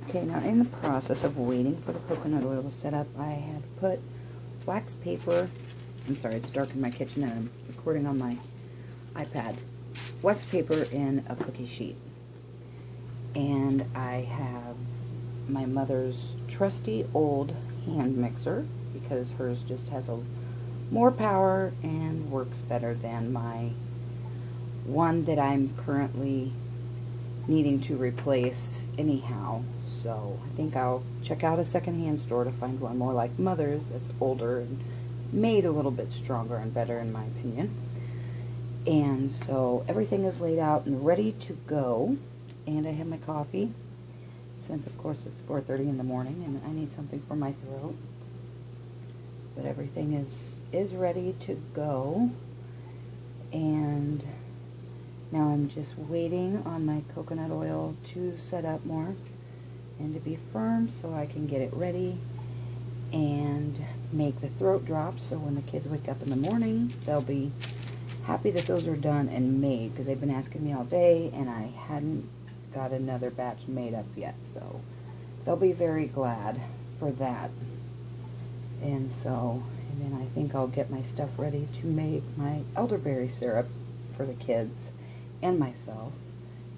Okay, now in the process of waiting for the coconut oil to set up, I have put wax paper, I'm sorry, it's dark in my kitchen and I'm recording on my iPad, wax paper in a cookie sheet. And I have my mother's trusty old hand mixer, because hers just has more power and works better than my one that I'm currently needing to replace anyhow. So I think I'll check out a secondhand store to find one more like Mother's that's older and made a little bit stronger and better in my opinion. And so everything is laid out and ready to go. And I have my coffee, since of course it's 4:30 in the morning and I need something for my throat. But everything is ready to go. And now I'm just waiting on my coconut oil to set up more and to be firm so I can get it ready and make the throat drops, so when the kids wake up in the morning they'll be happy that those are done and made, because they've been asking me all day and I hadn't got another batch made up yet, so they'll be very glad for that. And then I think I'll get my stuff ready to make my elderberry syrup for the kids and myself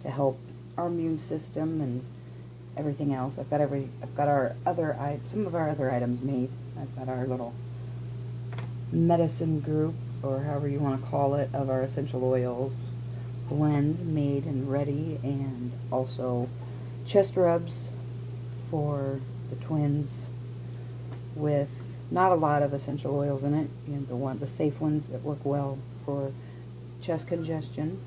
to help our immune system and everything else. I've got some of our other items made. I've got our little medicine group, or however you want to call it, of our essential oils blends made and ready, and also chest rubs for the twins with not a lot of essential oils in it, you know, the safe ones that work well for chest congestion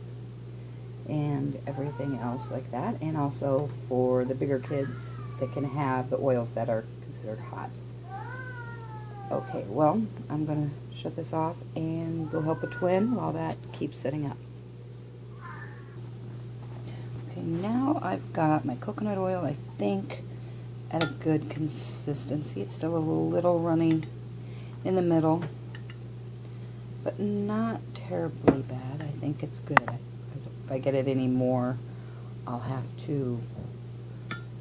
and everything else like that, and also for the bigger kids that can have the oils that are considered hot. Okay, well, I'm going to shut this off and go help a twin while that keeps setting up. Okay, now I've got my coconut oil, I think, at a good consistency. It's still a little runny in the middle, but not terribly bad. I think it's good. If I get it any more, I'll have to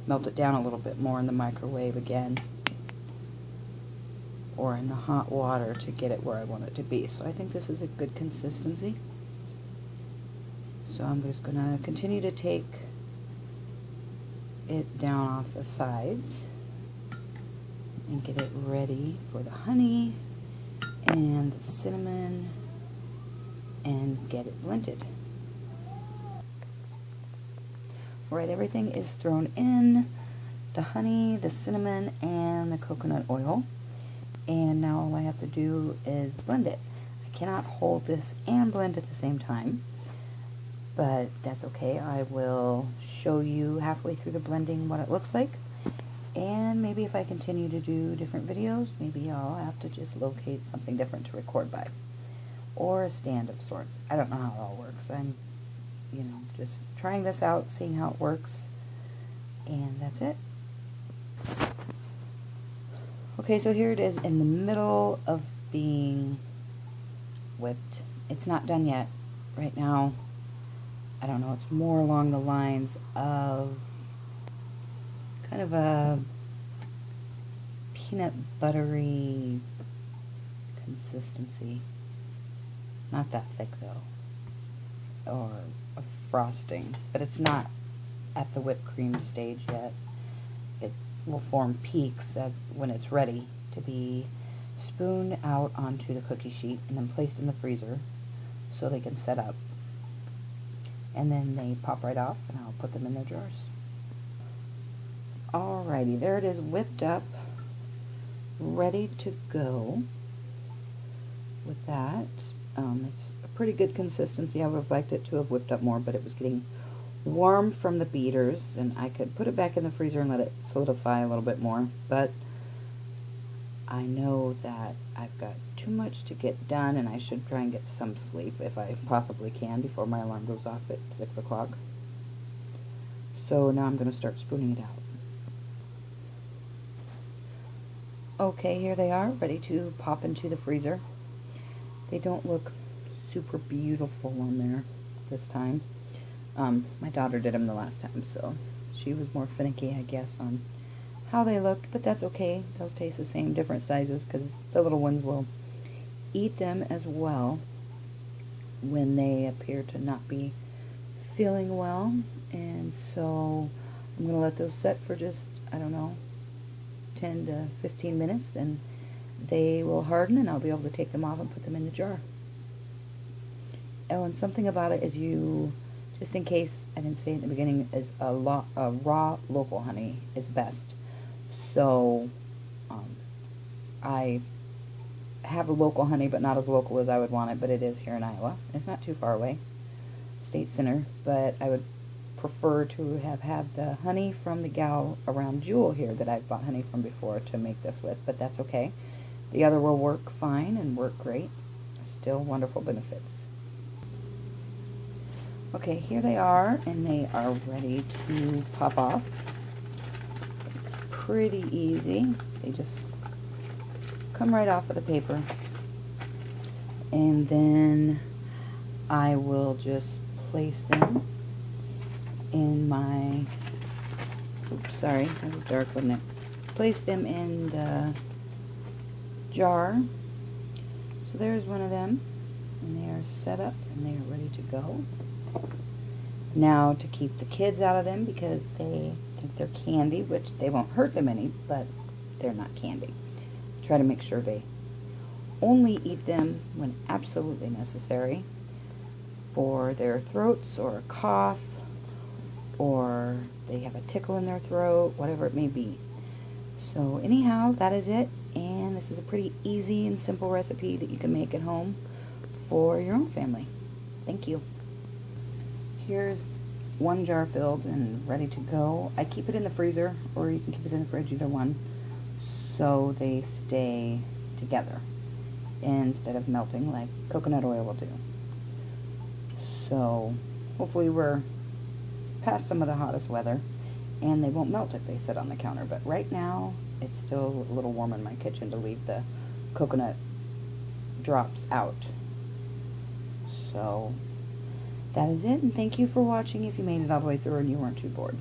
melt it down a little bit more in the microwave again, or in the hot water to get it where I want it to be. So I think this is a good consistency. So I'm just going to continue to take it down off the sides and get it ready for the honey and the cinnamon and get it blended. Alright, everything is thrown in, the honey, the cinnamon, and the coconut oil. And now all I have to do is blend it. I cannot hold this and blend at the same time, but that's okay. I will show you halfway through the blending what it looks like. And maybe if I continue to do different videos, maybe I'll have to just locate something different to record by. Or a stand of sorts. I don't know how it all works. I'm, just trying this out, seeing how it works. And that's it. Okay, so here it is in the middle of being whipped. It's not done yet. Right now, I don't know, it's more along the lines of kind of a peanut buttery consistency. Not that thick though. Or a frosting. But it's not at the whipped cream stage yet. It will form peaks when it's ready to be spooned out onto the cookie sheet and then placed in the freezer so they can set up. And then they pop right off and I'll put them in their jars. Alrighty, there it is, whipped up, ready to go with that. It's a pretty good consistency. I would have liked it to have whipped up more, but it was getting warm from the beaters, and I could put it back in the freezer and let it solidify a little bit more, but I know that I've got too much to get done, and I should try and get some sleep if I possibly can before my alarm goes off at 6 o'clock. So now I'm going to start spooning it out. Okay, here they are, ready to pop into the freezer. They don't look super beautiful on there this time. My daughter did them the last time, so She was more finicky, I guess, on how they looked, but that's okay. They'll taste the same, different sizes, because the little ones will eat them as well when they appear to not be feeling well. And so I'm going to let those set for just, I don't know, 10 to 15 minutes, then they will harden and I'll be able to take them off and put them in the jar. Oh, and something about it is just in case I didn't say it in the beginning, is a raw local honey is best. So I have a local honey, but not as local as I would want it, but it is here in Iowa. It's not too far away, state center, but I would prefer to have had the honey from the gal around Jewel here that I've bought honey from before to make this with, but that's okay. The other will work fine and work great. Still wonderful benefits. Okay, here they are, and they are ready to pop off. It's pretty easy. They just come right off of the paper. And then I will just place them in my, oops, sorry, that was dark, wasn't it? Place them in the jar. So there's one of them, and they are set up and they are ready to go. Now to keep the kids out of them because they think they're candy, which they won't hurt them any, but they're not candy. Try to make sure they only eat them when absolutely necessary for their throats or a cough, or they have a tickle in their throat, whatever it may be. So anyhow, that is it, and this is a pretty easy and simple recipe that you can make at home for your own family. Thank you. Here's one jar filled and ready to go. I keep it in the freezer, or you can keep it in the fridge, either one, so they stay together instead of melting like coconut oil will do. So hopefully we're past some of the hottest weather and they won't melt if they sit on the counter, but right now it's still a little warm in my kitchen to leave the coconut drops out. So that is it, and thank you for watching if you made it all the way through and you weren't too bored.